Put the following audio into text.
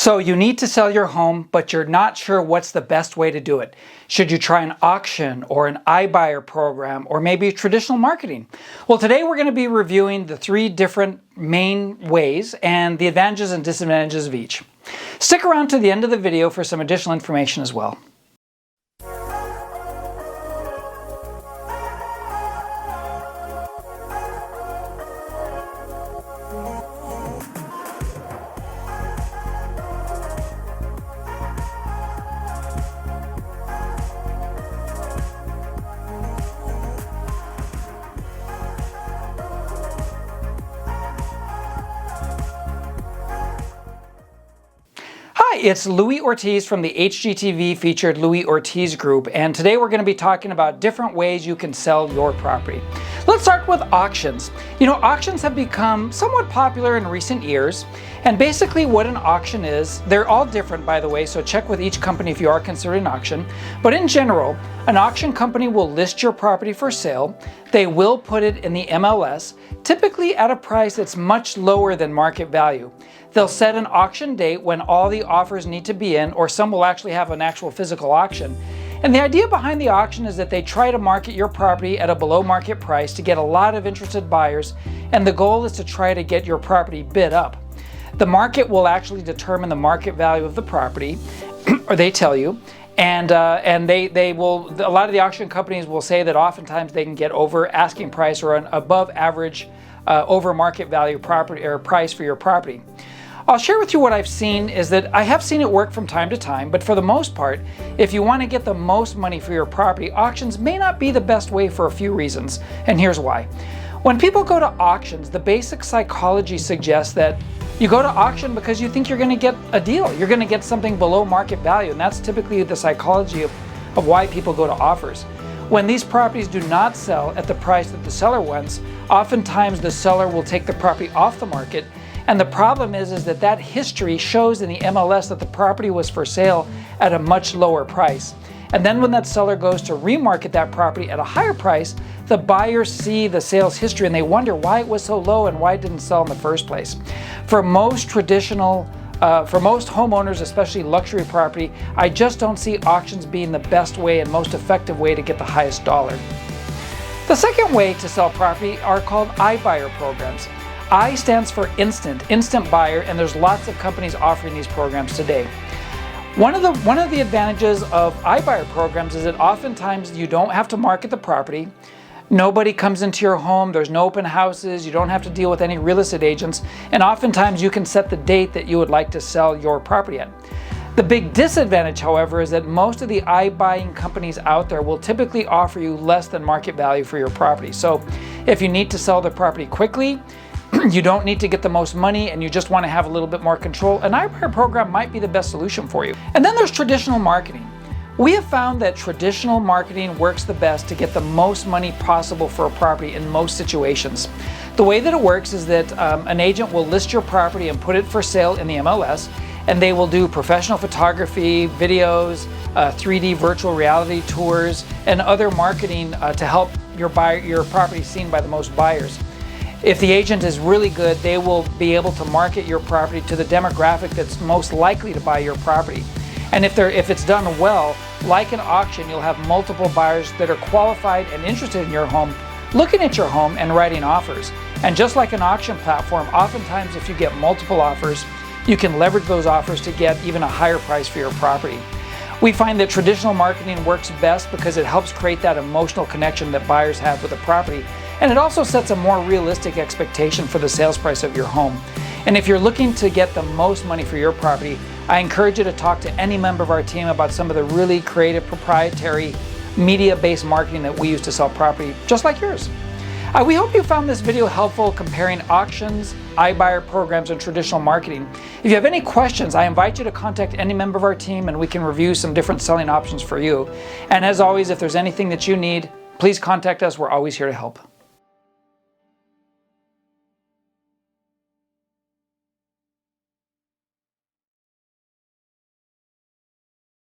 So you need to sell your home, but you're not sure what's the best way to do it. Should you try an auction or an iBuyer program or maybe traditional marketing? Well, today we're going to be reviewing the three different main ways and the advantages and disadvantages of each. Stick around to the end of the video for some additional information as well. Hi, it's Louie Ortiz from the HGTV featured Louie Ortiz group, and today we're going to be talking about different ways you can sell your property. Let's start with auctions. You know, auctions have become somewhat popular in recent years, and basically what an auction is, they're all different by the way, so check with each company if you are considering an auction, but in general, an auction company will list your property for sale. They will put it in the MLS, typically at a price that's much lower than market value. They'll set an auction date when all the offers need to be in, or some will actually have an actual physical auction. And the idea behind the auction is that they try to market your property at a below market price to get a lot of interested buyers, and the goal is to try to get your property bid up. The market will actually determine the market value of the property, or they tell you, and they will, a lot of the auction companies will say that oftentimes they can get over asking price or an above average over market value property or price for your property. I'll share with you what I've seen is that I have seen it work from time to time, but for the most part, if you want to get the most money for your property, auctions may not be the best way for a few reasons, and here's why. When people go to auctions, the basic psychology suggests that you go to auction because you think you're going to get a deal. You're going to get something below market value, and that's typically the psychology of why people go to offers. When these properties do not sell at the price that the seller wants, oftentimes the seller will take the property off the market. And the problem is that history shows in the MLS that the property was for sale at a much lower price. And then when that seller goes to remarket that property at a higher price, the buyers see the sales history and they wonder why it was so low and why it didn't sell in the first place. For most homeowners, especially luxury property, I just don't see auctions being the best way and most effective way to get the highest dollar. The second way to sell property are called iBuyer programs. I stands for instant buyer, and there's lots of companies offering these programs today. One of the advantages of iBuyer programs is that oftentimes you don't have to market the property. Nobody comes into your home, there's no open houses, you don't have to deal with any real estate agents, and oftentimes you can set the date that you would like to sell your property at. The big disadvantage, however, is that most of the iBuying companies out there will typically offer you less than market value for your property. So if you need to sell the property quickly, you don't need to get the most money and you just want to have a little bit more control, an iBuyer program might be the best solution for you. And then there's traditional marketing. We have found that traditional marketing works the best to get the most money possible for a property in most situations. The way that it works is that an agent will list your property and put it for sale in the MLS, and they will do professional photography, videos, 3D virtual reality tours, and other marketing to help your property seen by the most buyers. If the agent is really good, they will be able to market your property to the demographic that's most likely to buy your property. And if it's done well, like an auction, you'll have multiple buyers that are qualified and interested in your home, looking at your home and writing offers. And just like an auction platform, oftentimes if you get multiple offers, you can leverage those offers to get even a higher price for your property. We find that traditional marketing works best because it helps create that emotional connection that buyers have with the property. And it also sets a more realistic expectation for the sales price of your home. And if you're looking to get the most money for your property, I encourage you to talk to any member of our team about some of the really creative proprietary media-based marketing that we use to sell property just like yours. We hope you found this video helpful comparing auctions, iBuyer programs, and traditional marketing. If you have any questions, I invite you to contact any member of our team and we can review some different selling options for you. And as always, if there's anything that you need, please contact us. We're always here to help.